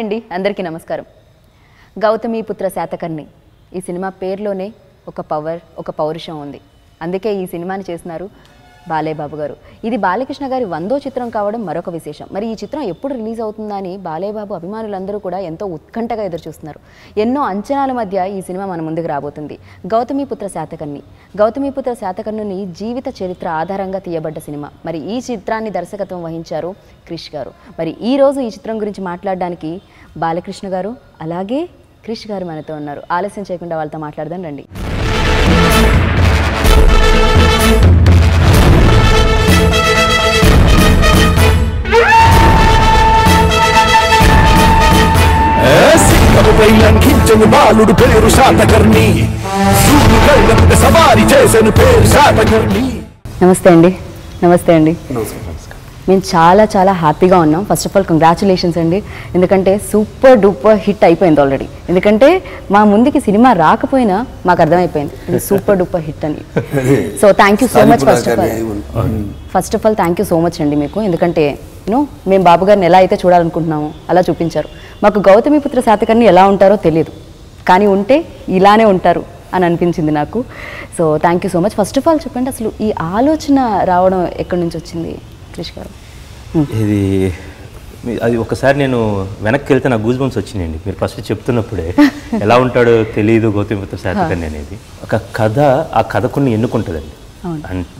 అండి, అందరికీ నమస్కారం. గౌతమిపుత్ర శాతకర్ణి ఈ సినిమా పేరులోనే ఒక పవర్, ఒక పౌరుషం ఉంది. అందుకే ఈ సినిమాని చేస్తున్నారు బాలయ్య బాబు గారు. ఇది బాలకృష్ణ గారి 100వ చిత్రం కావడం మరొక విశేషం. మరి ఈ చిత్రం ఎప్పుడు రిలీజ్ అవుతుందని బాలయ్య బాబు అభిమానులందరూ కూడా ఎంతో ఉత్కంఠగా ఎదురుచూస్తున్నారు. ఎన్నో అంచనాల మధ్య ఈ సినిమా మన ముందుకు రాబోతుంది. గౌతమిపుత్ర శాతకర్ణి. గౌతమిపుత్ర శాతకర్ణుని జీవిత చరిత్ర ఆధారంగా తీయబడ్డ సినిమా. మరి ఈ చిత్రాన్ని దర్శకత్వం వహించారు క్రిష్ గారు. మరి ఈ రోజు ఈ చిత్రం గురించి మాట్లాడడానికి బాలకృష్ణ గారు అలాగే క్రిష్ గారు మనతో ఉన్నారు. ఆలస్యం చేయకుండా వాళ్ళతో మాట్లాడదాం రండి. లంఘించను బాలుడు పేరు శాతకర్ణి, సవారి చేసను పేరు శాతకర్ణి. నమస్తే అండి. నమస్తే అండి. మేము చాలా చాలా హ్యాపీగా ఉన్నాం. ఫస్ట్ ఆఫ్ ఆల్ కంగ్రాచులేషన్స్ అండి. ఎందుకంటే సూపర్ డూపర్ హిట్ అయిపోయింది ఆల్రెడీ. ఎందుకంటే మా ముందుకి సినిమా రాకపోయినా మాకు అర్థమైపోయింది ఇది సూపర్ డూపర్ హిట్ అని. So thank you so much. First of all thank you so much అండి మీకు. ఎందుకంటే మేము బాబు గారిని ఎలా అయితే చూడాలనుకుంటున్నామో అలా చూపించారు. మాకు గౌతమిపుత్ర శాతకర్ణి ఎలా ఉంటారో తెలియదు, కానీ ఉంటే ఇలానే ఉంటారు అని అనిపించింది నాకు. So thank you so much. First of all చెప్పండి, అసలు ఈ ఆలోచన రావడం ఎక్కడి నుంచి వచ్చింది క్రిష్ గారు? ఇది అది ఒకసారి నేను వెనక్కి వెళ్తే నాకు గూస్ బంప్స్ వచ్చినాయండి. మీరు ఫస్ట్ చెప్తున్నప్పుడే ఎలా ఉంటాడో తెలియదు గౌతమిపుత్ర శాతకర్ణి అనేది. ఒక కథ ఆ కథకుని ఎన్నుకుంటుందండి.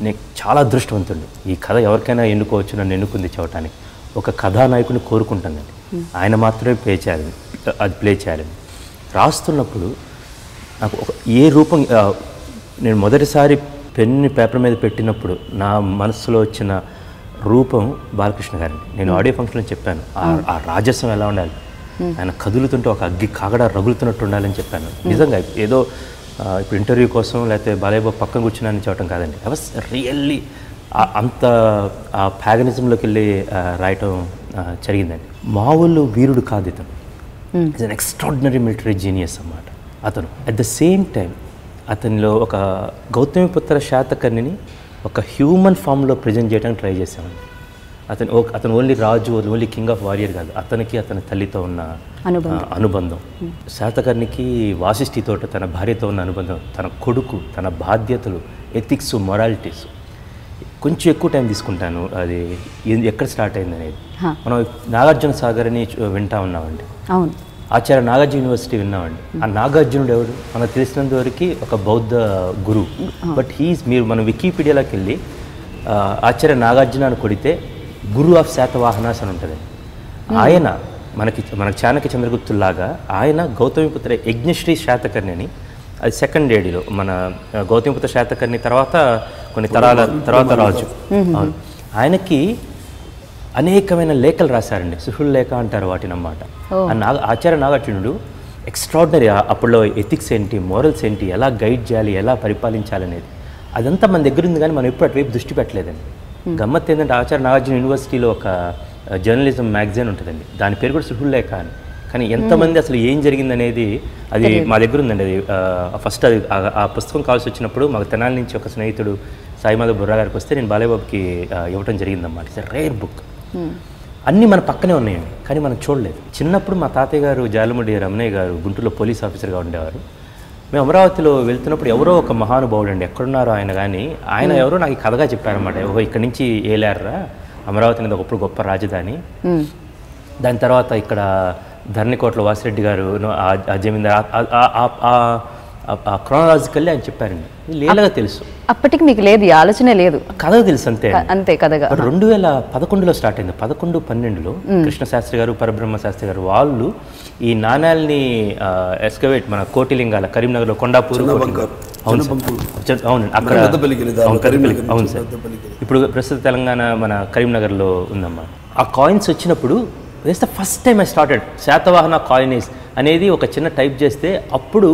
నేను చాలా అదృష్టవంతుడు. ఈ కథ ఎవరికైనా ఎన్నుకోవచ్చు, నన్ను ఎన్నుకుంది చెప్పడానికి. ఒక కథానాయకుని కోరుకుంటానండి, ఆయన మాత్రమే ప్లే చేయాలని. రాస్తున్నప్పుడు నాకు ఏ రూపం, నేను మొదటిసారి పెన్ని పేపర్ మీద పెట్టినప్పుడు నా మనసులో వచ్చిన రూపం బాలకృష్ణ గారిని. నేను ఆడియో ఫంక్షన్లో చెప్పాను, ఆ రాజస్వం ఎలా ఉండాలి, ఆయన కదులుతుంటే ఒక అగ్గి కాగడ రగులుతున్నట్టు ఉండాలని చెప్పాను. నిజంగా ఏదో ఇప్పుడు ఇంటర్వ్యూ కోసం లేకపోతే బాలయ్య బాబు పక్కన కూర్చున్నానని చెప్పడం కాదండి. ఐ వాస్ రియల్లీ అంత ఆ ప్యాగనిజంలోకి వెళ్ళి రాయటం జరిగిందండి. మామూలు వీరుడు కాదు ఇతను. Is an extraordinary military genius అన్నమాట అతను. అట్ ద సేమ్ టైం అతనిలో ఒక గౌతమిపుత్ర శాతకర్ణిని ఒక హ్యూమన్ ఫామ్లో ప్రజెంట్ చేయడానికి ట్రై చేశామండి. అతను ఓన్లీ రాజు, ఓన్లీ కింగ్ ఆఫ్ వారియర్ కాదు, అతనికి అతని తల్లితో ఉన్న అనుబంధం, శాతకర్ణికి వాసిష్ఠితో తన భార్యతో ఉన్న అనుబంధం, తన కొడుకు, తన బాధ్యతలు, ఎథిక్స్, మొరాలిటీస్. కొంచెం ఎక్కువ టైం తీసుకుంటాను అది ఎక్కడ స్టార్ట్ అయింది అనేది. మనం నాగార్జున సాగర్ అని వింటా ఉన్నామండి. అవును, ఆచార్య నాగార్జున యూనివర్సిటీ విన్నామండి. ఆ నాగార్జునుడు ఎవరు మనకు తెలిసినంత వరకు ఒక బౌద్ధ గురువు. బట్ మీరు మన వికీపీడియాలోకి వెళ్ళి ఆచార్య నాగార్జున అని కొడితే గురు ఆఫ్ శాతవాహనాస్ అని ఉంటుంది. ఆయన మన చాణక్య చంద్రగుప్తులాగా ఆయన గౌతమిపుత్ర యజ్ఞశ్రీ శాతకర్ణి అని, అది సెకండ్ ఏడీలో మన గౌతమిపుత్ర శాతకర్ణి తర్వాత కొన్ని తరాల తర్వాత రాజు. అవును, ఆయనకి అనేకమైన లేఖలు రాశారండి. సుహుల్ లేఖ అంటారు వాటిని అన్నమాట. ఆచార్య నాగార్జునుడు ఎక్స్ట్రాడినరీ. అప్పుడులో ఎథిక్స్ ఏంటి, మోరల్స్ ఏంటి, ఎలా గైడ్ చేయాలి, ఎలా పరిపాలించాలనేది అదంతా మన దగ్గర ఉంది, కానీ మనం ఎప్పుడు అటువైపు దృష్టి పెట్టలేదండి. గమ్మత్ ఏంటంటే ఆచార్య నాగార్జున యూనివర్సిటీలో ఒక జర్నలిజం మ్యాగజైన్ ఉంటుందండి, దాని పేరు కూడా సుహుల్ లేఖ అని. కానీ ఎంతమంది అసలు ఏం జరిగిందనేది అది మా దగ్గర ఉందండి. అది ఫస్ట్ అది ఆ పుస్తకం కావాల్సి వచ్చినప్పుడు మాకు తెనాలి నుంచి ఒక స్నేహితుడు సాయిమాధవ్ బుర్రా గారికి వస్తే నేను బాలయ్య బాబుకి ఇవ్వటం జరిగిందన్నమాట. It's rare book. అన్నీ మన పక్కనే ఉన్నాయండి, కానీ మనం చూడలేదు. చిన్నప్పుడు మా తాతయ్య గారు జాలముడి రమణయ్య గారు గుంటూరులో పోలీస్ ఆఫీసర్గా ఉండేవారు. మేము అమరావతిలో వెళ్తున్నప్పుడు ఎవరో ఒక మహానుభావుడు అండి, ఎక్కడున్నారో ఆయన, కానీ ఆయన ఎవరో నాకు కథగా చెప్పారన్నమాట. ఇక్కడి నుంచి ఏలారా, అమరావతి అనేది ఒకప్పుడు గొప్ప రాజధాని, దాని తర్వాత ఇక్కడ ధరణికోటలో వాసిరెడ్డి గారు ఆ జమీందార్, ఆ క్రోనాలజికల్లీ ఆయన చెప్పారండి. లేలగా తెలుసు, అప్పటికి మీకు లేదు, ఈ ఆలోచనే లేదు, కథగా తెలుసు అంతే. అంతే కథగా 2011లో స్టార్ట్ అయింది. 11-12లో కృష్ణశాస్త్రి గారు, పరబ్రహ్మ శాస్త్రి గారు వాళ్ళు ఈ నాణ్యాలని ఎస్కవేట్ మన కోటిలింగాల కరీంనగర్లో కొండాపూర్, అవును అక్కడ, అవును సార్, ఇప్పుడు ప్రస్తుత తెలంగాణ మన కరీంనగర్లో ఉందమ్మా. ఆ కాయిన్స్ వచ్చినప్పుడు this the first time I started Satavahana coinage అనేది ఒక చిన్న టైప్ చేస్తే అప్పుడు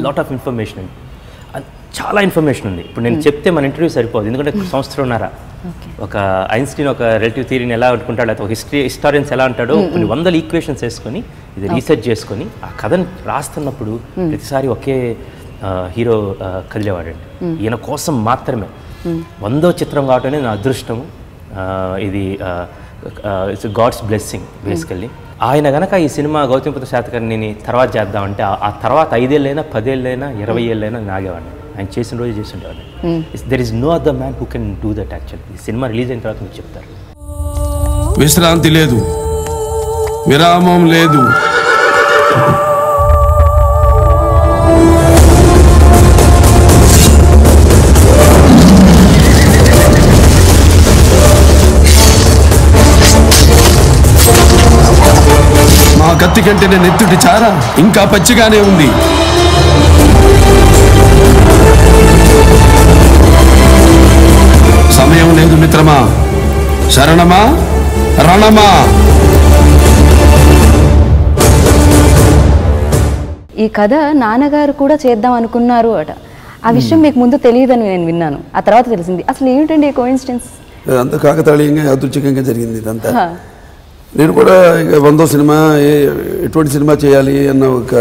లాట్ ఆఫ్ ఇన్ఫర్మేషన్ అండి, చాలా ఇన్ఫర్మేషన్ ఉంది. ఇప్పుడు నేను చెప్తే మన ఇంటర్వ్యూ సరిపోదు, ఎందుకంటే సంవత్సరంన్నర ఒక ఐన్స్టీన్ ఒక రిలేటివ్ థియరీని ఎలా అనుకుంటాడో, లేకపోతే ఒక హిస్టారియన్స్ ఎలా అంటాడో కొన్ని వందల ఈక్వేషన్స్ వేసుకొని ఇది రీసెర్చ్ చేసుకొని ఆ కథను రాస్తున్నప్పుడు ప్రతిసారి ఒకే హీరో కదిలేవాడండి. ఈయన కోసం మాత్రమే 100వ చిత్రం కావటం అనేది నా అదృష్టము. ఇది ఇట్స్ గాడ్స్ బ్లెస్సింగ్ బేసికల్లీ. ఆయన కనుక ఈ సినిమా గౌతమిపుత్ర శాతకర్ణిని తర్వాత చేద్దామంటే ఆ తర్వాత 5 ఏళ్ళైనా 10 ఏళ్ళైనా 20 ఏళ్ళైనా నాగేవాడిని. ఆయన చేసిన రోజు చేస్తుండేవాడిని. There is no other man who can do that actually. ఈ సినిమా రిలీజ్ అయిన తర్వాత మీకు చెప్తారు. విశ్రాంతి లేదు, విరామం లేదు. మా కత్తి కంటే నేను ఎత్తుటి చార ఇంకా పచ్చిగానే ఉంది. సమయం లేదు మిత్రమా, శరణమా రణమా. ఈ కథ నాన్నగారు కూడా చేద్దాం అనుకున్నారు అట. ఆ విషయం మీకు ముందు తెలియదని నేను విన్నాను, ఆ తర్వాత తెలిసింది. అసలు ఏమిటండి కోఇన్సిడెన్స్? అంత కాకతాళీయంగా యాదృచ్ఛికంగా జరిగింది ఇదంతా. నేను కూడా ఇక 100వ సినిమా ఎటువంటి సినిమా చేయాలి అన్న ఒక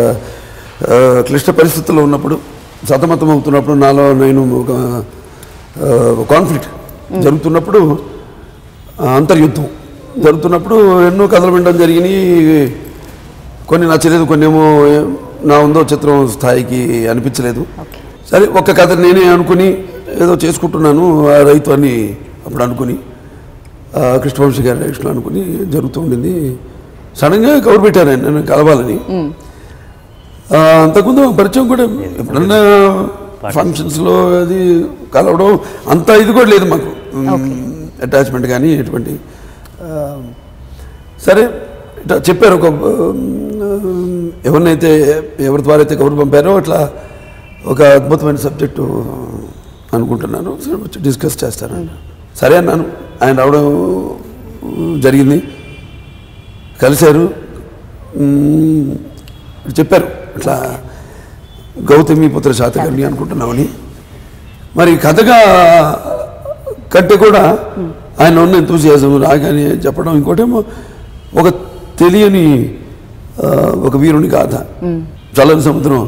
క్లిష్ట పరిస్థితుల్లో ఉన్నప్పుడు, సతమతం అవుతున్నప్పుడు, నాలో నేను ఒక కాన్ఫ్లిక్ట్ జరుగుతున్నప్పుడు, అంతర్యుద్ధం జరుగుతున్నప్పుడు ఎన్నో కథలు వినడం జరిగినాయి. కొన్ని నచ్చలేదు, కొన్ని ఏమో నా 100వ చిత్రం స్థాయికి అనిపించలేదు. సరే ఒక్క కథ నేనే అనుకుని ఏదో చేసుకుంటున్నాను. ఆ రైతు అని అప్పుడు అనుకుని కృష్ణవంశీ గారి డైరెక్షన్లో అనుకుని జరుగుతూ ఉండింది. సడన్గా కవర్ పెట్టారు ఆయన నన్ను కలవాలని. అంతకుముందు పరిచయం కూడా ఎప్పుడన్నా ఫంక్షన్స్లో అది కలవడం అంత ఇది కూడా లేదు మాకు, అటాచ్మెంట్ కానీ ఎటువంటి. సరే ఇట్లా చెప్పారు, ఒక ఎవరి ద్వారా అయితే కబురు పంపారో అట్లా ఒక అద్భుతమైన సబ్జెక్టు అనుకుంటున్నాను, వచ్చి డిస్కస్ చేస్తాను. సరే అన్నాను. ఆయన రావడం జరిగింది, కలిశారు, చెప్పారు ఇట్లా గౌతమిపుత్ర శాతకర్ణి అనుకుంటున్నామని. మరి కథగా కంటే కూడా ఆయన ఉన్న ఎంతూసియాజం రాగానే చెప్పడం, ఇంకోటేమో ఒక తెలియని ఒక వీరుని గాథ. చల్లని సముద్రం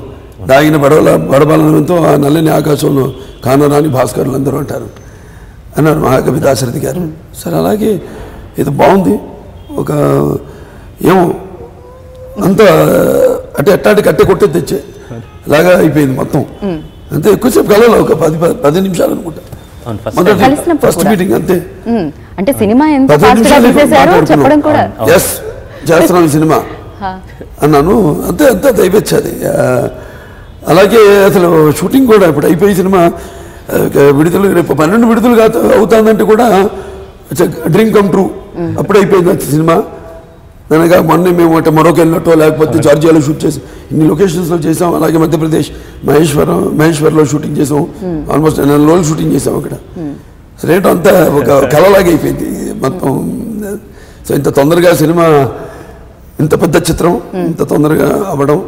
దాగిన బడబలంతో ఆ నల్లని ఆకాశంలో కానరాని భాస్కరులు అందరూ అంటారు అన్నారు మహాకవి దాశరథి గారు. సరే అలాగే ఇది బాగుంది. ఒక ఏమో అంత అంటే ఎట్టాటి కట్టె కొట్టే తెచ్చే అలాగా అయిపోయింది మొత్తం. అంతే, ఎక్కువసేపు కలవలో ఒక 10 నిమిషాలు అనుకుంటా ఫస్ట్ మీటింగ్. అంతే, అంటే సినిమా ఎంత చెప్పడం కూడా ఎస్ చేస్తున్నాం ఈ సినిమా అన్నాను. అంతే అంతే అయిపోయింది. అలాగే అసలు షూటింగ్ కూడా ఇప్పుడు అయిపోయి సినిమా విడుదల రేపు 12 విడుదల అవుతుందంటే కూడా డ్రీమ్ కమ్ ట్రూ. అప్పుడు అయిపోయింది సినిమా. అనగా మొన్న మేము అంటే మొరొక వెళ్ళినట్టో లేకపోతే జార్జియాలో షూట్ చేసి ఇన్ని లొకేషన్స్లో చేసాం. అలాగే మధ్యప్రదేశ్ మహేశ్వర్లో షూటింగ్ చేసాం. ఆల్మోస్ట్ 4 రోజులు షూటింగ్ చేసాం అక్కడ. సరే అంతా ఒక కళలాగా అయిపోయింది మొత్తం. సో ఇంత తొందరగా సినిమా, ఇంత పెద్ద చిత్రం ఇంత తొందరగా అవ్వడం.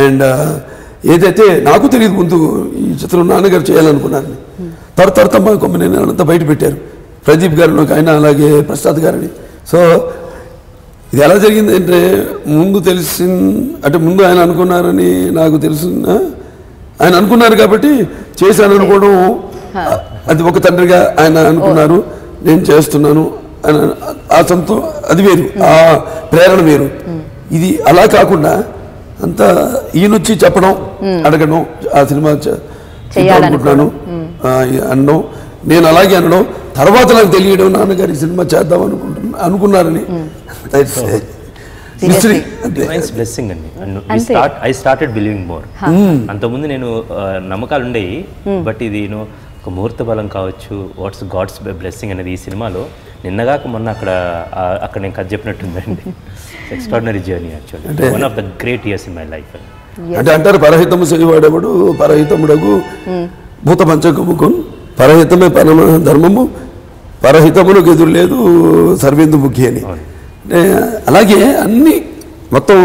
అండ్ ఏదైతే నాకు తెలియదు ముందు ఈ చిత్రం నాన్నగారు చేయాలనుకున్నారని, తర్వాత మా కొమ్మని అంతా బయట పెట్టారు. ప్రదీప్ గారిని ఒక ఆయన, అలాగే ప్రసాద్ గారిని. సో ఇది ఎలా జరిగింది అంటే ముందు అంటే ముందు ఆయన అనుకున్నారని నాకు తెలుసు. ఆయన అనుకున్నారు కాబట్టి చేశాను అనుకోవడం, అది ఒక తండ్రిగా ఆయన అనుకున్నారు, నేను చేస్తున్నాను ఆ అది వేరు, ఆ ప్రేరణ వేరు. ఇది అలా కాకుండా అంతా ఈయనొచ్చి చెప్పడం, అడగడం, ఆ సినిమా చేయాలనుకుంటున్నాను అనడం, నేను అలాగే అనడం, తర్వాత నాకు తెలియడం నాన్నగారి సినిమా చేద్దాం అనుకున్నారని. బ్లెస్సింగ్ అండి. I started believing more. అంతకుముందు నేను నమ్మకాలు ఉండేవి, బట్ ఇది ఒక ముహూర్త బలం కావచ్చు, వాట్స్ గాడ్స్ బ్లెస్సింగ్ అనేది ఈ సినిమాలో నిన్నగాక మొన్న అక్కడ నేను కథ చెప్పినట్టుందండి. Extraordinary journey actually, one of the great years in my life. అంటే అంటారు పరహితము చేయవాడేవాడు పరహితముడగు భూత పంచకముకు, పరహితమే పరమ ధర్మము, పరహితములకు ఎదురు లేదు సర్వేందు ముఖ్య అని. అలాగే అన్ని మొత్తం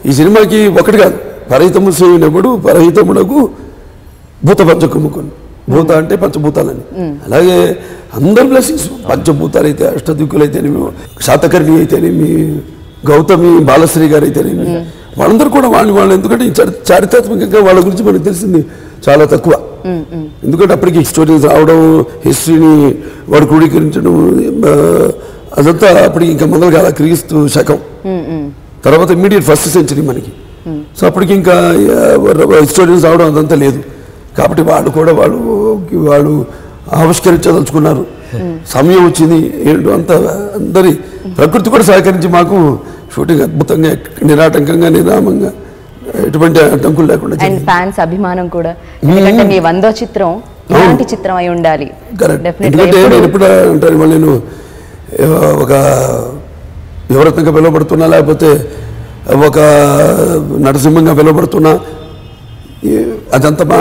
ఈ సినిమాకి ఒకటి కాదు, పరహితము చేయనప్పుడు పరహితముడగు భూత పంచకముకు. భూత అంటే పంచభూతాలని, అలాగే అందరు బ్లెస్సింగ్స్, పంచభూతాలు అయితే, అష్టదిక్కులు అయితేనేమి, శాతకర్ణి అయితేనేమి, గౌతమి బాలశ్రీ గారు అయితేనేమి, వాళ్ళందరూ కూడా వాళ్ళు ఎందుకంటే చారిత్రాత్మకంగా వాళ్ళ గురించి మనకు తెలిసింది చాలా తక్కువ. ఎందుకంటే అప్పటికి స్టోరీస్ రావడం, హిస్టరీని వాడు క్రోడీకరించడం, అదంతా అప్పటికి ఇంకా మొదలు కాల క్రీస్తు శకం, తర్వాత ఇమ్మీడియట్ ఫస్ట్ సెంచరీ మనకి. సో అప్పటికి ఇంకా హిస్టోరియన్స్ రావడం అదంతా లేదు. కాబట్టి వాళ్ళు కూడా వాళ్ళు ఆవిష్కరించదలుచుకున్నారు. సమయం వచ్చింది ఏంటో అంత అందరి ప్రకృతి కూడా సహకరించి మాకు షూటింగ్ అద్భుతంగా నిరాటంకంగా నిరామంగా ఎటువంటి అడ్డంకులు లేకుండా. అండ్ ఫ్యాన్స్ అభిమానం కూడా, ఎందుకంటే మీ 100వ చిత్రం ఇలాంటి చిత్రం అయి ఉండాలి. ఎందుకంటే నేను ఎప్పుడు అంటాను, మళ్ళీ నేను ఒక యువరత్నంగా పిలువబడుతున్నా, లేకపోతే ఒక నరసింహంగా పిలువబడుతున్నా, అదంతా మా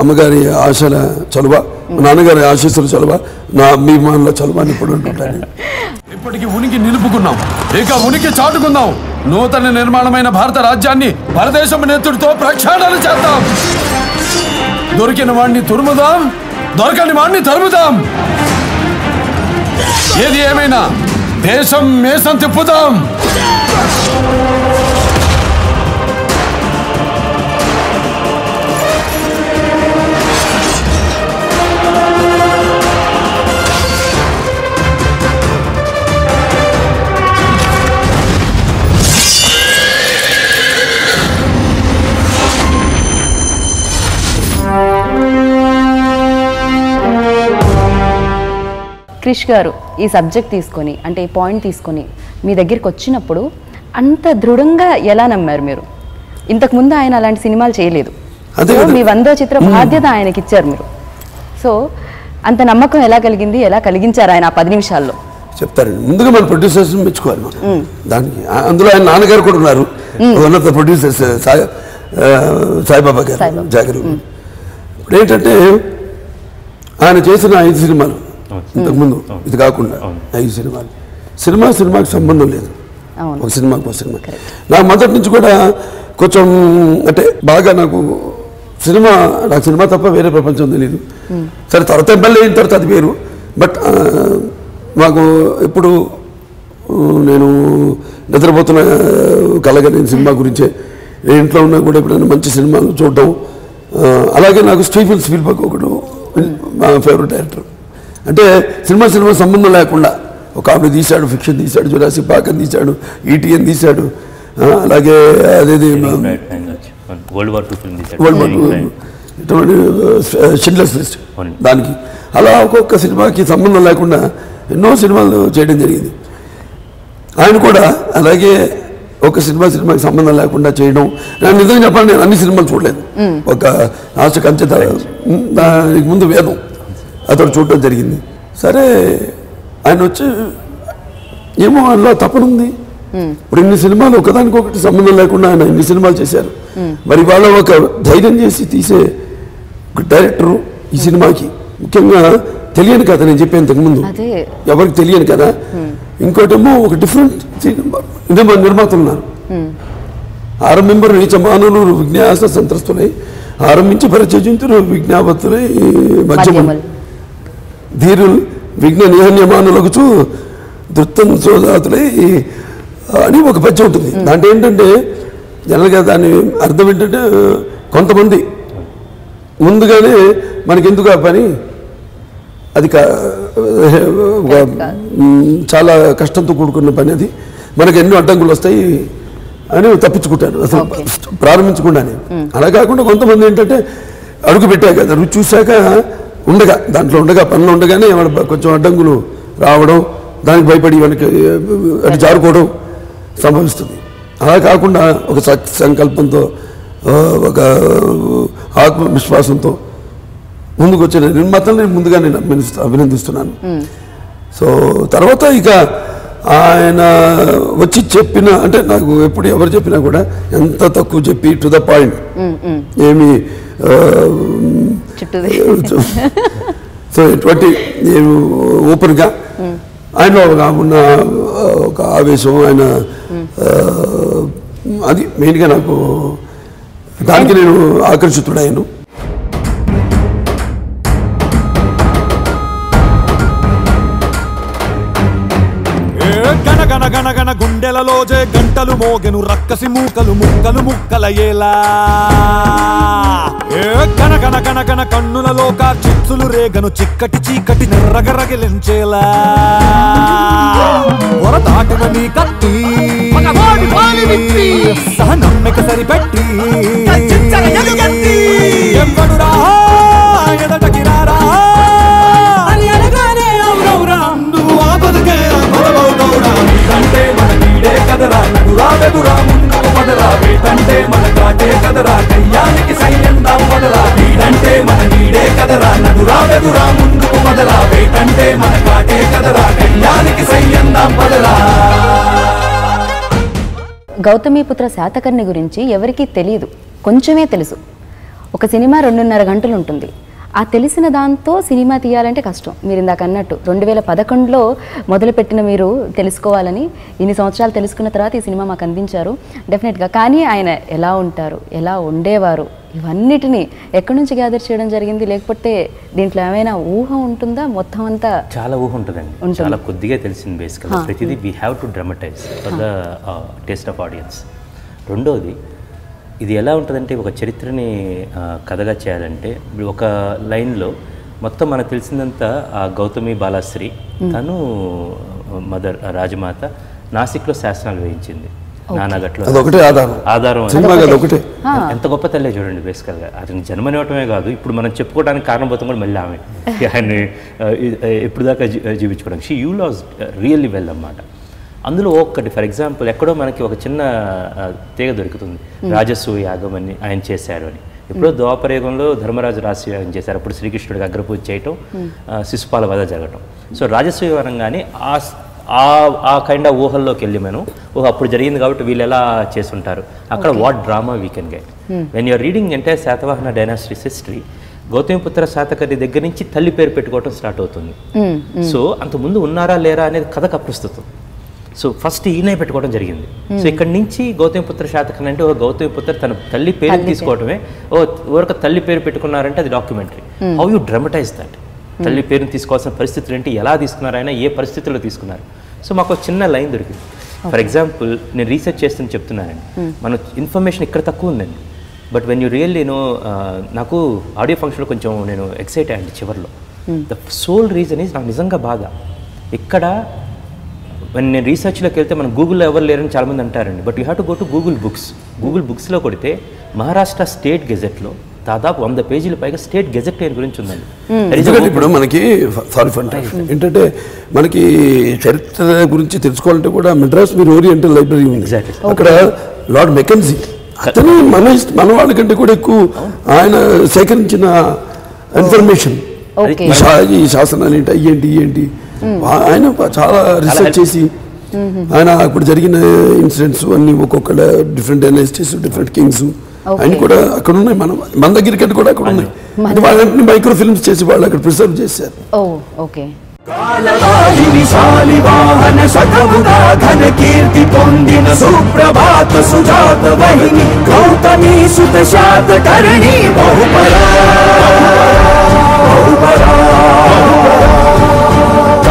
అమ్మగారి ఆశల చలువ, మా నాన్నగారి ఆశీస్సుల చలువ, నా అభిమానుల చలువ అని ఇప్పుడు అంటుంటాను. ఇప్పటికీ ఉనికి నిలుపుకున్నాం, ఇక ఉనికి చాటుకుందాం. నూతన నిర్మాణమైన భారత రాజ్యాన్ని పరదేశం నేతృత్వంతో ప్రక్షాళన చేద్దాం. దొరికిన వాడిని తురుముదాం, దొరకని వాడిని తరుముదాం. ఏది ఏమైనా దేశం మేసం తిప్పుదాం. క్రిష్ గారు ఈ సబ్జెక్ట్ తీసుకొని, అంటే ఈ పాయింట్ తీసుకొని మీ దగ్గరికి వచ్చినప్పుడు అంత దృఢంగా ఎలా నమ్మారు మీరు? ఇంతకుముందు ఆయన అలాంటి సినిమాలు చేయలేదు, మీ 100వ చిత్ర బాధ్యత ఆయనకి ఇచ్చారు మీరు. సో అంత నమ్మకం ఎలా కలిగింది, ఎలా కలిగించారు ఆయన ఆ 10 నిమిషాల్లో? చెప్తారండి. ముందుగా మన ప్రొడ్యూసర్స్ మెచ్చుకోవాలి మనం దానికి. అందులో ఆయన నాన్నగారు కూడా ఉన్నారు, one of the producers Saibaba గారు జాగరు. ఇప్పుడు ఏంటంటే ఆయన చేసిన 5 సినిమాలు ఇంతకుముందు, ఇది కాకుండా 5 సినిమాలు, సినిమాకి సంబంధం లేదు. ఒక సినిమా నాకు మొదటి నుంచి కూడా కొంచెం అంటే బాగా నాకు సినిమా తప్ప వేరే ప్రపంచం తెలియదు. సరే తర్వాత ఎమ్మెల్యే అయిన తర్వాత అది వేరు. బట్ మాకు ఇప్పుడు నేను నిద్రపోతున్న కలగలేని సినిమా గురించే, ఇంట్లో ఉన్నా కూడా ఎప్పుడైనా మంచి సినిమాలు చూడడం. అలాగే నాకు స్టీఫెన్ స్పీల్బర్గ్ ఒకడు మా ఫేవరెట్ డైరెక్టర్. అంటే సినిమా సంబంధం లేకుండా ఒక ఆవిడ తీశాడు, ఫిక్షన్ తీశాడు, జురాసిక్ పార్క్ అని తీశాడు, ఈటీఎన్ తీశాడు, అలాగే అదేది వరల్డ్ వార్ షిండ్లర్స్ లిస్ట్ దానికి, అలా ఒక్కొక్క సినిమాకి సంబంధం లేకుండా ఎన్నో సినిమాలు చేయడం జరిగింది. ఆయన కూడా అలాగే ఒక సినిమాకి సంబంధం లేకుండా చేయడం. నేను నిజంగా చెప్పాలి, నేను అన్ని సినిమాలు చూడలేదు. ఒక ఆశ కంచె దానికి ముందు వేదం అతడు చూడటం జరిగింది. సరే ఆయన వచ్చి ఏమో అందులో తప్పనుంది. ఇప్పుడు ఇన్ని సినిమాలు ఒకదానికొకటి సంబంధం లేకుండా ఆయన ఇన్ని సినిమాలు చేశారు. మరి వాళ్ళ ఒక ధైర్యం చేసి తీసే ఒక డైరెక్టరు ఈ సినిమాకి ముఖ్యంగా తెలియని కథ, నేను చెప్పాను ఇంతకుముందు, ఎవరికి తెలియని కదా. ఇంకోటేమో ఒక డిఫరెంట్ నిర్మాతలు ఉన్నారు. ఆరంభింపరు నీచ మానవులు విజ్ఞాస సంత్రస్తులై ఆరంభించి పరిచయించురు విజ్ఞాపతులై మధ్యములు ధీరులు విఘ్న నిహన్యమానులకు దృత్తం సోదాతులై అని ఒక పద్యం ఉంటుంది. దాంట్లో ఏంటంటే జనరల్గా దాని అర్థం ఏంటంటే కొంతమంది ముందుగానే మనకెందుకు ఆ పని, అది చాలా కష్టంతో కూడుకున్న పని, అది మనకు ఎన్నో అడ్డంకులు వస్తాయి అని తప్పించుకుంటారు అసలు ప్రారంభించకుండానే. అలా కాకుండా కొంతమంది ఏంటంటే అడుగు పెట్టాక కదా, రుచి చూశాక దాంట్లో పనులు ఉండగానే కొంచెం అడ్డంకులు రావడం, దానికి భయపడి మనకి అది జారుకోవడం సంభవిస్తుంది. అలా కాకుండా ఒక సంకల్పంతో, ఒక ఆత్మవిశ్వాసంతో ముందుకు వచ్చిన నిర్మాతల్ని ముందుగా నేను అభినందిస్తున్నాను. సో తర్వాత ఇక ఆయన వచ్చి చెప్పిన, అంటే నాకు ఎప్పుడు ఎవరు చెప్పినా కూడా ఎంత తక్కువ చెప్పి టు ద పాయింట్, ఏమి సో ఎటువంటి ఓపెన్గా ఆయనలో ఉన్న ఒక ఆవేశం, ఆయన అది మెయిన్గా నాకు దానికి నేను ఆకర్షితుడయ్యాను. గణ గణ గణ గణ గుండెలలో జే గంటలు మోగెను రక్కసి మూకలు ముక్కలు ముక్కలయేలా గణ గణ గణ గణ కన్నులలో చిచ్చులు రేగను చిక్కటి చీకటి రగరగిలించేలా వర దాటిన నీ కత్తి సహనమ్మిక సరిపెట్టి ఎంబడురా ఎదటకి రారా అని అనగానే అవురవురా నువ్వు ఆపదకే ఆపదవుతవురా నీకంటే మన నీడే కదరా నడురా వెదురా ముందుకు పదరా వేటంటే మన కాటే కదరా కయ్యానికి సైన్యందా పదరా నీడంటే మన నీడే కదరా నడురా వెదురా ముందుకు పదరా వేటంటే మన కాటే కదరా కయ్యానికి సైన్యందా పదరా. గౌతమీపుత్ర శాతకర్ణి గురించి ఎవరికీ తెలియదు, కొంచెమే తెలుసు. ఒక సినిమా 2.5 గంటలు ఉంటుంది. ఆ తెలిసిన దాంతో సినిమా తీయాలంటే కష్టం. మీరు ఇందాక అన్నట్టు 2011లో మొదలుపెట్టిన మీరు తెలుసుకోవాలని ఇన్ని సంవత్సరాలు తెలుసుకున్న తర్వాత ఈ సినిమా మాకు అందించారు డెఫినెట్గా. కానీ ఆయన ఎలా ఉంటారు, ఎలా ఉండేవారు, ఇవన్నిటినీ ఎక్కడి నుంచి గ్యాదర్ చేయడం జరిగింది? లేకపోతే దీంట్లో ఏమైనా ఊహ ఉంటుందా? మొత్తం అంతా చాలా ఊహ ఉంటుందండి, చాలా కొద్దిగా తెలిసింది. బేసికల్గా ప్రతిదీ we have to dramatise for the taste of audience. రెండోది, ఇది ఎలా ఉంటుందంటే ఒక చరిత్రని కథగా చేయాలంటే ఒక లైన్లో మొత్తం మనకు తెలిసిందంతా గౌతమి బాలాశ్రీ తను మదర్ రాజమాత నాసిక్లో శాసనాలు వేయించింది. నానాగట్లో ఆధారం ఎంత గొప్ప తల్లే చూడండి. బేసికల్గా అతని జన్మనివ్వటమే కాదు, ఇప్పుడు మనం చెప్పుకోవడానికి కారణభూతం కూడా మళ్ళీ ఆమె ఆయన్ని ఎప్పుడు దాకా జీవించుకోవడానికి she you loss really well అన్నమాట. అందులో ఒక్కటి ఫర్ ఎగ్జాంపుల్ ఎక్కడో మనకి ఒక చిన్న తీగ దొరుకుతుంది, రాజసూయ యాగం అని ఆయన చేశారు అని. ఇప్పుడు ద్వాపరయుగంలో ధర్మరాజు రాజసూయాగం చేశారు, అప్పుడు శ్రీకృష్ణుడికి అగ్రపూజ చేయటం, శిశుపాల వధ జరగటం. సో రాజసూయ అనగానే ఆ కైండ్ ఆఫ్ ఊహల్లోకి వెళ్ళి మనం అప్పుడు జరిగింది కాబట్టి వీళ్ళు ఎలా చేస్తుంటారు, అక్కడ what drama we can get when you're reading entire Satavahana dynasties history. Gautamiputra Satakarni దగ్గర నుంచి తల్లి పేరు పెట్టుకోవటం స్టార్ట్ అవుతుంది. సో అంతకుముందు ఉన్నారా లేరా అనేది కథకు అప్రస్తుతం. సో ఫస్ట్ ఈయనే పెట్టుకోవడం జరిగింది. సో ఇక్కడ నుంచి గౌతమిపుత్ర శాతకర్ణి అంటే గౌతమిపుత్ర తన తల్లి పేరు తీసుకోవటమే. ఎవరికి తల్లి పేరు పెట్టుకున్నారంటే అది documentary. How you dramatise that, తల్లి పేరుని తీసుకోవాల్సిన పరిస్థితులు ఏంటి, ఎలా తీసుకున్నారు ఆయన, ఏ పరిస్థితుల్లో తీసుకున్నారు. సో మాకు ఒక చిన్న లైన్ దొరికింది. ఫర్ ఎగ్జాంపుల్ నేను రీసెర్చ్ చేస్తుని చెప్తున్నానండి, మన ఇన్ఫర్మేషన్ ఇక్కడ తక్కువ ఉందండి. బట్ వెన్ యూ రియల్లీ నాకు ఆడియో ఫంక్షన్లో కొంచెం నేను ఎక్సైట్ అయ్యండి చివరిలో. ద సోల్ రీజన్ ఈజ్ నాకు నిజంగా బాధ. ఇక్కడ నేను రీసెర్చ్లోకి వెళ్తే మనం గూగుల్లో ఎవరు లేరని చాలామంది అంటారండి. But you have to go to Google books. Google బుక్స్లో కొడితే మహారాష్ట్ర స్టేట్ గెజెట్లో దాదాపు 100 పేజీల పైగా స్టేట్ గెజెట్ గురించి ఉందండి. ఇప్పుడు మనకి ఏంటంటే మనకి చరిత్ర గురించి తెలుసుకోవాలంటే కూడా మెడ్రాస్ మీరు ఓరియంటల్ లైబ్రరీ ఉంది. అక్కడ లార్డ్ మెకెన్జీ అతను మన వాళ్ళకంటే కూడా ఎక్కువ ఆయన సేకరించిన ఇన్ఫర్మేషన్, ఈ శాసనాలు ఏంటి ఏంటి ఆయన చాలా రీసెర్చ్ చేసి ఆయన అప్పుడు జరిగిన ఇన్సిడెంట్స్ అన్ని ఒక్కొక్క డిఫరెంట్ డైనాసిటీస్, డిఫరెంట్ కింగ్స్ అన్ని కూడా అక్కడ ఉన్నాయి. మన దగ్గర కంటే కూడా అక్కడ ఉన్నాయి. వాళ్ళంటే మైక్రో ఫిల్మ్స్ చేసి వాళ్ళు అక్కడ ప్రిజర్వ్ చేశారు.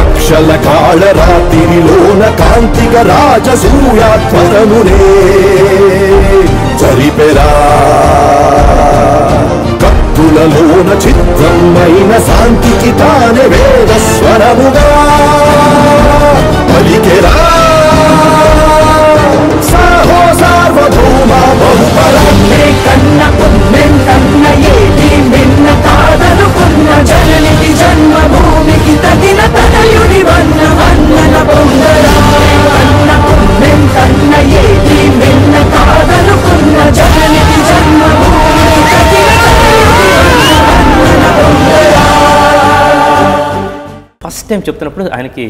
అక్షల కాళరాత్రిలోన కాంతిక రాజసూయాత్మరమునే జరిపెరా, కత్తులలోన చిత్రమైన శాంతికి తానే వేద స్వరముగా పలికెరా. సాహో సార్వభౌమ బహుపరాన్నే కన్న కన్న ఏది నిన్న కాదనుకున్న జననికి జన్మభూమికి తగిన తనయుడి వన్న వన్నన పొందరా. కన్న ఏది నిన్న కాదనుకున్న జననికి జన్మభూమికి తగిన ఫస్ట్ టైం చెప్తున్నప్పుడు ఆయనకి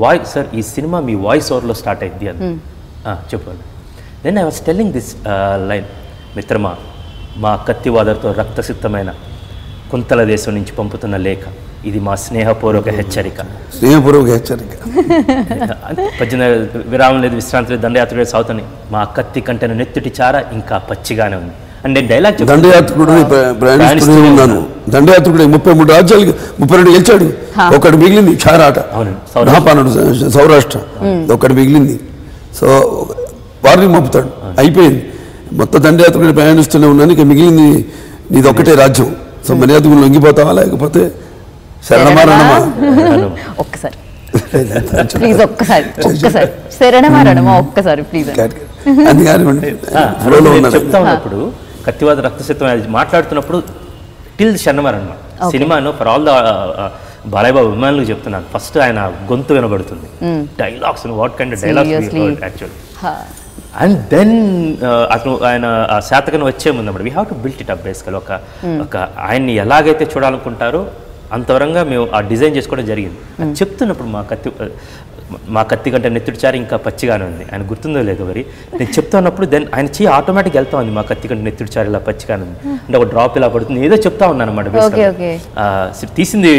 వాయిస్, సార్ ఈ సినిమా మీ వాయిస్ ఓవర్లో స్టార్ట్ అయింది అని చెప్పాలి. Then I was telling this line, మిత్రమా మా కత్తివాదతో రక్తసిద్ధమైన కుంతల దేశం నుంచి పంపుతున్న లేఖ, ఇది మా స్నేహపూర్వక హెచ్చరిక. 18 విరామం లేదు, విశ్రాంతి లేదు, దండయాత్ర లేదు, సాగుతాయి. మా కత్తి కంటెన నెత్తుటి చార ఇంకా పచ్చిగానే ఉంది. అంటే డైలాగ్ దండయాత్రుడు ప్రయాణిస్తూనే ఉన్నాను. దండయాత్రుడు 33 రాజ్యాలకి 32 గెలిచాడు, ఒకటి మిగిలింది క్షారాట, మహాపానుడు సౌరాష్ట్ర, ఒకటి మిగిలింది. సో వారిని మోపుతాడు, అయిపోయింది. మొత్తం దండయాత్రుడు ప్రయాణిస్తూనే ఉన్నాను, ఇక మిగిలింది నీది ఒక్కటే రాజ్యం. సో మర్యాదకు లొంగిపోతావా లేకపోతే శరణమా రణమా? ఒక్కసారి ప్లీజ్, ఒక్కసారి శరణమా రణమా ఒక్కసారి ప్లీజ్. చెప్తా ఉన్నప్పుడు కత్తివాత రక్తశత్వం మాట్లాడుతున్నప్పుడు టిల్ శరణమా రణమా సినిమాను for all the Balayya Babu అభిమానులకు చెప్తున్నాను, ఫస్ట్ ఆయన గొంతు వినబడుతుంది, dialogues what kind of dialogues actually. And then అతను ఆయన ఆ శాతకం వచ్చే ముందు అన్నమాట we have to built it up basically. ఒక ఆయన్ని ఎలాగైతే చూడాలనుకుంటారో అంతవరంగా మేము ఆ డిజైన్ చేసుకోవడం జరిగింది. చెప్తున్నప్పుడు మా కత్తి కంటే నెత్తుడిచారు ఇంకా పచ్చిగానే ఉంది, ఆయన గుర్తుందో లేదో మరి నేను చెప్తున్నప్పుడు దెన్ ఆయన చెయ్యి ఆటోమేటిక్ వెళ్తా ఉంది, మా కత్తి కంటే నెత్తుడిచారు ఇలా పచ్చిగానే ఉంది అంటే ఒక డ్రాప్ ఇలా పడుతుంది, ఏదో చెప్తా ఉన్నాను అనమాట. తీసింది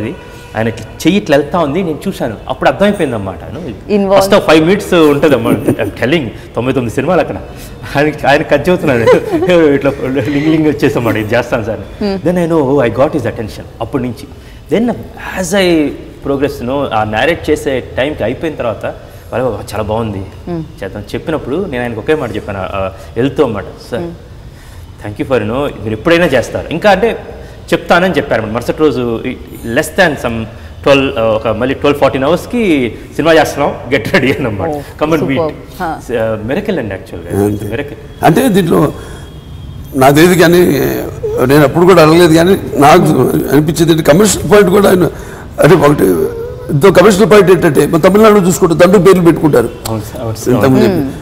ఇది ఆయన చెయ్యి ఇట్లా వెళ్తా ఉంది, నేను చూశాను, అప్పుడు అర్థమైపోయింది అన్నమాట. ఫస్ట్ 5 minutes ఉంటుంది అన్నమాట, టెల్లింగ్ 99 సినిమాలు అక్కడ ఆయన కట్ చెబుతున్నాడు ఇట్లా లింగ్ వచ్చేసామాట, ఇది చేస్తాను sir. Then I got his attention అప్పటి నుంచి. దెన్ యాజ్ ఐ ప్రోగ్రెస్ ఆ నేరేట్ చేసే టైంకి అయిపోయిన తర్వాత వాళ్ళు చాలా బాగుంది చేద్దాం చెప్పినప్పుడు నేను ఆయనకు ఒకే మాట చెప్పాను వెళ్తూ అన్నమాట, సార్ థ్యాంక్ యూ ఫర్ మీరు ఎప్పుడైనా చేస్తారు ఇంకా అంటే చెప్తానని చెప్పారు. మరుసటి రోజు లెస్ దాన్ సమ్ 12 మళ్ళీ 12-14 hours సినిమా చేస్తున్నాం, గెట్ రెడీ అన్నమాట, కమన్ బీట్. మెరకిల్ అండి యాక్చువల్గా, మెరకిల్. అంటే దీంట్లో నాకు తెలియదు కానీ నేను అప్పుడు కూడా అడగలేదు, కానీ నాకు అనిపించేది కమర్షియల్ పాయింట్ కూడా ఆయన అంటే ఒకటి ఇంతో కమర్షియల్ పాయింట్ ఏంటంటే మన తమిళనాడులో చూసుకుంటే దండు పేర్లు పెట్టుకుంటారు,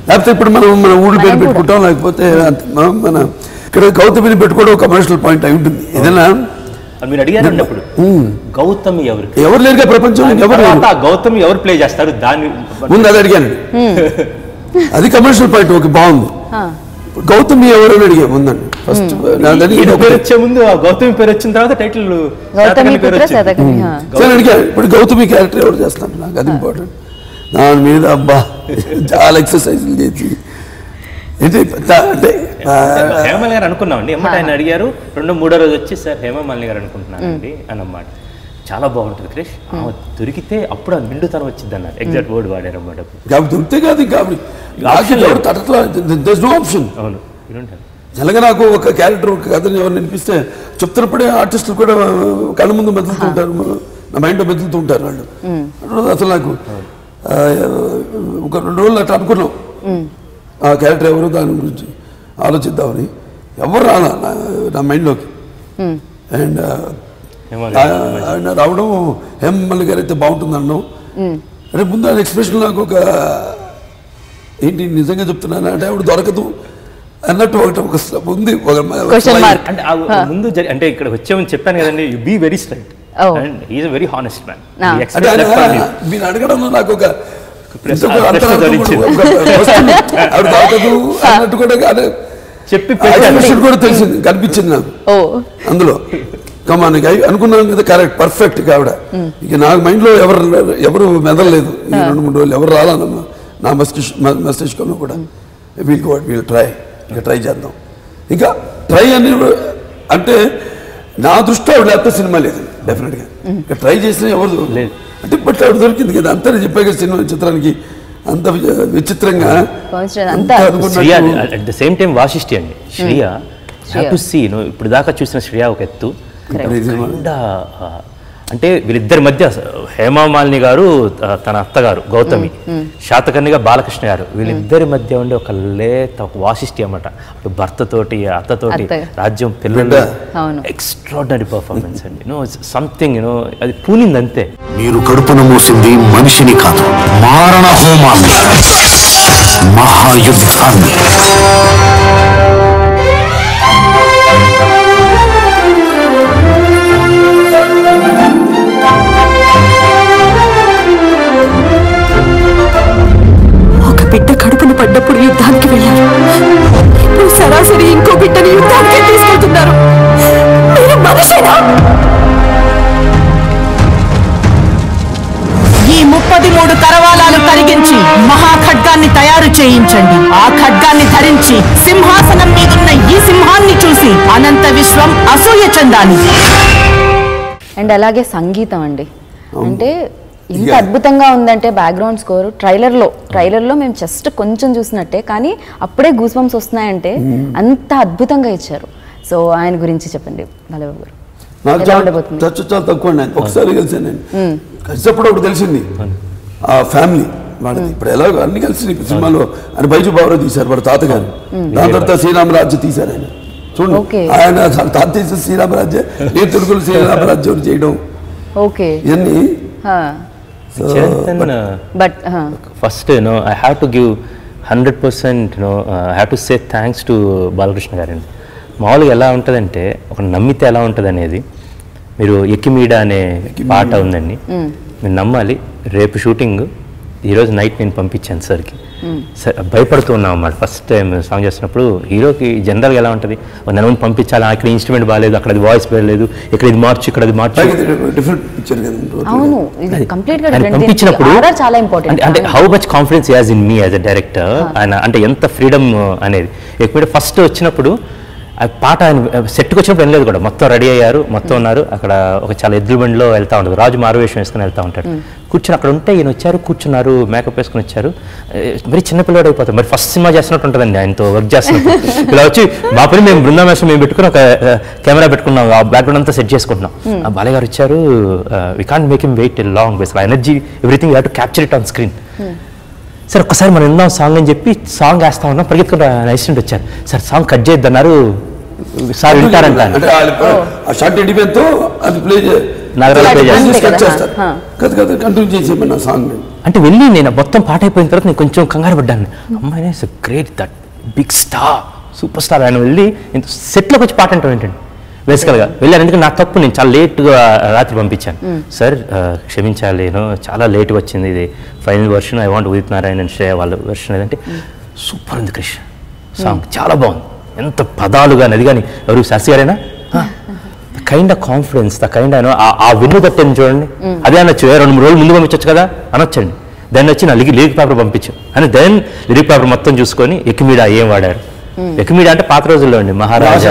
లేకపోతే ఇప్పుడు మనం మన ఊళ్ళో పేరు పెట్టుకుంటాం, లేకపోతే మన ఇక్కడ గౌతమిని పెట్టుకోవడం కమర్షియల్ పాయింట్ అయి ఉంటుంది. ఏదైనా మీరు అడిగారు గౌతమి ఎవరు లేరుగా ప్రపంచంలో, గౌతమి ఎవరు ప్లే చేస్తారు దాన్ని ముందు అది అడిగాను, అది కమర్షియల్ పాయింట్ ఓకే బాగుంది. గౌతమి ఎవరు అని అడిగా ముందండి, ఫస్ట్ పేరు వచ్చే ముందు గౌతమి పేరు వచ్చిన తర్వాత టైటిల్ అడిగా. ఇప్పుడు గౌతమి క్యారెక్టర్ ఎవరు చేస్తాను, నాకు అది ఇంపార్టెంట్. దాని మీద అబ్బా చాలా ఎక్సర్సైజ్లు చేసి అంటే హేమమాలిని గారు అనుకున్నామండి. ఎమ్మట ఆయన అడిగారు 2-3 రోజు వచ్చి సార్ హేమమాలిని గారు అనుకుంటున్నానండి అన్నమాట. చాలా బాగుంటుంది క్రిష్, దొరికితే అప్పుడు ఆ నిండుతనం వచ్చింది అన్నారు, ఎగ్జాక్ట్ వర్డ్ వాడారు అన్నమాట. దొరికితే కాదు ఆప్షన్. అవును, అలాగే నాకు ఒక క్యారెక్టర్ ఒక కథని ఎవరు వినిపిస్తే చెప్తున్నప్పుడే ఆర్టిస్టులు కూడా కళ్ళ ముందు మెదులుతుంటారు, నా మైండ్లో మెదులుతుంటారు వాళ్ళు. అసలు నాకు ఒక 2 రోజులు అట్లా అనుకున్నాం ఆ క్యారెక్టర్ ఎవరు దాని గురించి ఆలోచిద్దామని, ఎవరు రాలా నా మైండ్లోకి. అండ్ ఆయన రావడం హేమమాలిని గారు అయితే బాగుంటుంది అన్నాం. అంటే ముందు ఆయన ఎక్స్ప్రెషన్ నాకు ఒక ఏంటి నిజంగా చెప్తున్నాను అంటే ఆవిడ దొరకదు అన్నట్టు ఒకటి ఒక ఉంది ముందు. అంటే ఇక్కడ వచ్చామని చెప్పాను కదండి, you be very straight and he is a very honest man. మీరు అడగడంలో నాకు ఒక ఆవిడ దొరకదు అన్నట్టు కూడా చెప్పి కూడా తెలిసింది, కనిపించింది నాకు అందులో. కమానికి అనుకున్నాను కదా, కరెక్ట్ పర్ఫెక్ట్ ఆవిడ. ఇక నాకు మైండ్లో ఎవరు మెదలలేదు 2-3 రోజులు, ఎవరు రాలన్నమ్మా నా మస్తిష్కంలో కూడా. వీల్ ట్రై చేద్దాం, ఇంకా ట్రై అని అంటే నా దృష్టిలో ఆవిడ లేకపోతే సినిమా లేదు డెఫినెట్గా. ఇంకా ట్రై చేసినా ఎవరు లేదు అంటే బట్ ఆవిడ దొరికింది కదా, అంతా చెప్పాక సినిమా చిత్రానికి అంత విచిత్రంగా. At the same time Vasishthi అండి, శ్రియా టు సీ ఇప్పుడు దాకా చూసిన శ్రియా ఒక ఎత్తు, అంటే వీళ్ళిద్దరి మధ్య హేమమాలిని గారు తన అత్తగారు గౌతమి, శాతకర్ణిగా బాలకృష్ణ గారు, వీళ్ళిద్దరి మధ్య ఉండే ఒక లేత ఒక వాసిష్ఠి అన్నమాట. అటు భర్తతోటి అత్తతోటి రాజ్యం పిల్లలు, ఎక్స్ట్రాడినరీ పర్ఫార్మెన్స్ అండి. సంథింగ్ అది పూనింది అంతే. మీరు కడుపును మూసింది మనిషిని కాదు, మారణ హోమాన్ని, మహాయుద్ధాన్ని. బిడ్డ కడుపును పడ్డప్పుడు యుద్ధానికి వెళ్ళారు, ఇప్పుడు సరాసరి ఇంకో బిడ్డని యుద్ధానికి తీసుకెళ్తున్నారు. మీరు మనిషేనా? ఈ 30 3 కరవాలాలు కరిగించి మహాఖడ్గాన్ని తయారు చేయించండి. ఆ ఖడ్గాన్ని ధరించి సింహాసనం మీదున్న ఈ సింహాన్ని చూసి అనంత విశ్వం అసూయ చెందాలి. అండ్ అలాగే సంగీతం అండి, అంటే ఇంత అద్భుతంగా ఉందంటే బ్యాక్గ్రౌండ్ స్కోర్ ట్రైలర్లో మేము జస్ట్ కొంచెం చూసినట్టే, కానీ అప్పుడే గూస్ బంప్స్ వస్తున్నాయంటే అంత అద్భుతంగా ఇచ్చారు. సో ఆయన గురించి చెప్పండి బాలబాబు గారు. నాకు చాలా తక్కువ అండి, ఒకసారి కలిసాను నేను. కలిసినప్పుడు ఒకటి తెలిసింది, ఆ ఫ్యామిలీ వాడిది. ఇప్పుడు ఎలా అన్ని కలిసి సినిమాలో ఆయన బైజు బాబు తీశారు, వాడు తాతగారు. దాని తర్వాత శ్రీరామరాజ్యం తీశారు ఆయన. చూడండి, ఆయన తాత తీసిన శ్రీరామరాజ్యం, నేను తెలుగులో శ్రీరామరాజ్యం చేయడం ఇవన్నీ. But first, I have to give 100%, I have to say thanks to Balakrishna గారండి. మామూలుగా ఎలా ఉంటుందంటే, ఒక నమ్మితే ఎలా ఉంటుంది అనేది, మీరు ఎక్కిమీడ అనే పాట ఉందండి, మీరు నమ్మాలి. రేపు షూటింగ్ ఈరోజు నైట్ నేను పంపించాను సార్కి. సార్ భయపడుతూ ఉన్నాం అన్నమాట. ఫస్ట్ టైం సాంగ్ చేస్తున్నప్పుడు హీరోకి జనరల్గా ఎలా ఉంటుంది, నన్ను పంపించాలి, ఇక్కడ ఇన్స్ట్రుమెంట్ బాగాలేదు, అక్కడ అది వాయిస్ బాగాలేదు, ఇక్కడ ఇది మార్చు, ఇక్కడ అది మార్చు. పంపించినప్పుడు అంటే how much confidence as in me as a director, ఆయన అంటే ఎంత ఫ్రీడమ్ అనేది. ఎప్పుడు ఫస్ట్ వచ్చినప్పుడు ఆ పాట ఆయన సెట్కి వచ్చినప్పుడు వినలేదు కూడా, మొత్తం రెడీ అయ్యారు, మొత్తం ఉన్నారు. అక్కడ ఒక చాలా ఎద్దుల బండిలో వెళ్తూ ఉంటుంది, రాజు మారువేషం వేసుకుని వెళ్తూ ఉంటాడు. కూర్చొని అక్కడ ఉంటే ఈయన వచ్చారు, కూర్చున్నారు, మేకప్ వేసుకుని వచ్చారు. మరి చిన్నపిల్లడు అయిపోతాం, మరి ఫస్ట్ సినిమా చేస్తున్నట్టు ఉంటుందండి ఆయనతో వర్క్ చేస్తున్నప్పుడు. ఇలా వచ్చి మా పని మేము బృందావేశం మేము పెట్టుకుని ఒక కెమెరా పెట్టుకున్నాం, ఆ బ్యాక్గ్రౌండ్ అంతా సెట్ చేసుకుంటున్నాం. బాలయ్య గారు వచ్చారు, we can't make him wait long, basic energy everything you have to capture it on screen. Sir ఒక్కసారి మనం విందాం సాంగ్ అని చెప్పి సాంగ్ వేస్తా ఉన్నాం, పరిగెత్తుకుని అసిస్టెంట్ వచ్చారు, సార్ సాంగ్ కట్ చేయొద్దన్నారు, సార్ వింటారంట. అంటే వెళ్ళి నేను మొత్తం పాట అయిపోయిన తర్వాత నేను కొంచెం కంగారు పడ్డాను. అమ్మాయి great, that big star, super star. ఆయన వెళ్ళి సెట్లోకి వచ్చి పాట అంటాం ఏంటండి, బేసికల్గా వెళ్ళాను. ఎందుకంటే నాకు తప్పు, నేను చాలా లేట్గా రాత్రి పంపించాను. సార్ క్షమించాలి, నేను చాలా లేట్గా వచ్చింది, ఇది final version, I want Udit Narayana and Shreya వాళ్ళ వర్షన్ ఏదంటే సూపర్ ఉంది క్రిష్, సాంగ్ చాలా బాగుంది, ఎంత పదాలు కానీ అది కానీ. ఎవరు శాస్త్రి గారైనా kind of confidence, the kind ఆ విన్ను తట్టని చూడండి, అదే అనొచ్చు. 2-3 రోజులు ముందు పంపించవచ్చు కదా అనొచ్చండి. దాన్ని వచ్చి నా లిరిక్ పేపర్ పంపించాం అని, దెన్ లిరిక్ పేపర్ మొత్తం చూసుకొని ఎక్కిమీడ ఏం వాడారు. ఎక్కిమీడ అంటే పాత రోజుల్లో అండి, మహారాజా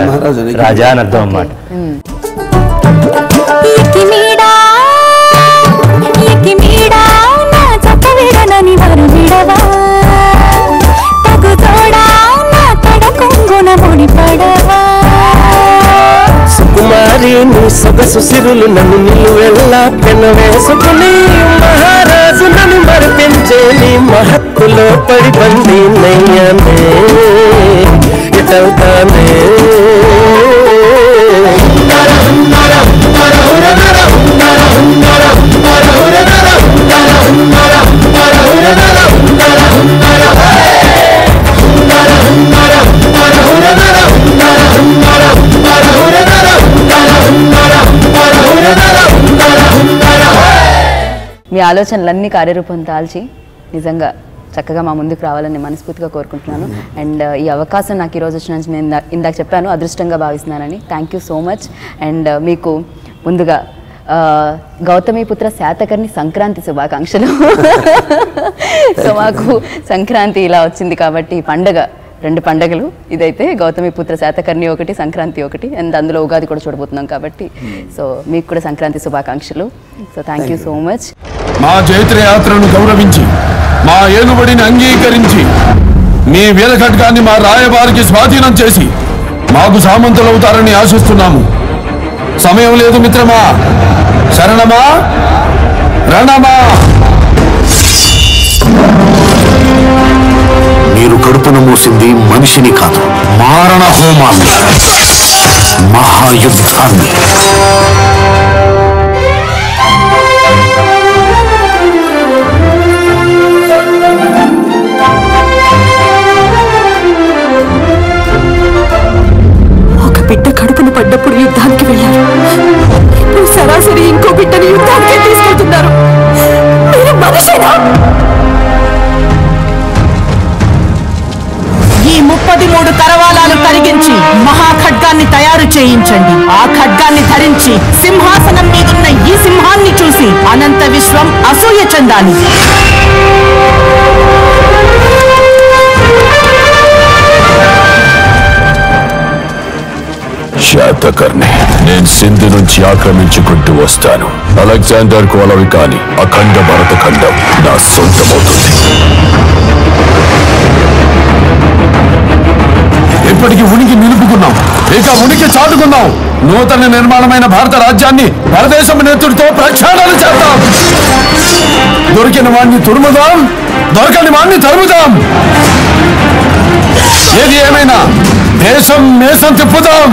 రాజా అని అర్థం అన్నమాట. సుకుమారి నీ సొగసు సిరులు నన్ను నిలువెల్లా పెన వేసుకుని, మహారాజు నన్ను మరిపించే నీ మహత్తులో పడిబంది నయ్యానే ఇటవుతానే. మీ ఆలోచనలన్నీ కార్యరూపం దాల్చి నిజంగా చక్కగా మా ముందుకు రావాలని మనస్ఫూర్తిగా కోరుకుంటున్నాను. అండ్ ఈ అవకాశం నాకు ఈరోజు వచ్చిన నేను ఇందాక చెప్పాను అదృష్టంగా భావిస్తున్నానని. Thank you so much. And మీకు ముందుగా గౌతమిపుత్ర శాతకర్ణి సంక్రాంతి శుభాకాంక్షలు. సో మాకు సంక్రాంతి ఇలా వచ్చింది కాబట్టి పండగ, 2 పండగలు, ఇదైతే గౌతమిపుత్ర శాతకర్ణి ఒకటి, సంక్రాంతి ఒకటి, అండ్ అందులో ఉగాది కూడా చూడబోతున్నాం కాబట్టి సో మీకు కూడా సంక్రాంతి శుభాకాంక్షలు. So thank you so much. మా చైత్ర యాత్రను గౌరవించి, మా ఏలుబడిని అంగీకరించి, మీ వీర ఖడ్గాన్ని మా రాయబారికి స్వాధీనం చేసి మాకు సామంతులవుతారని ఆశిస్తున్నాము. సమయం లేదు మిత్రమా, శరణమా రణమా. మీరు కడుపున మూసింది మనిషిని కాదు, మారణ హోమాన్ని, మహాయుద్ధాన్ని. ఒక బిడ్డ కడుపున పడ్డప్పుడు యుద్ధానికి వెళ్ళారు, ఇప్పుడు సరాసరి ఇంకో బిడ్డని యుద్ధానికి తీసుకెళ్తున్నారు. మీరు మనిషినా? ఈ 33 కరవాలాలు కరిగించి మహాఖడ్గాన్ని తయారు చేయించండి. ఆ ఖడ్గాన్ని ధరించి సింహాసనం మీదున్న ఈ సింహాన్ని చూసి అనంత విశ్వం అసూయ చెందాలి. శాతకర్ణి, నేను సింధు నుంచి ఆక్రమించుకుంటూ వస్తాను. అలెగ్జాండర్ కోలవి కాని అఖండ భరత ఖండం నా సొంతమవుతుంది. ఇప్పటికి ఉనికి నిలుపుకున్నాం, ఇక ఉనికి చాటుకుందాం. నూతన నిర్మాణమైన భారత రాజ్యాన్ని పరదేశం నేతృత్వంతో ప్రక్షాళన చేద్దాం. దొరికిన వాణ్ణి తురుముదాం, దొరకని వాణ్ణి తరుముదాం. ఏది ఏమైనా దేశం మేసం తిప్పుదాం.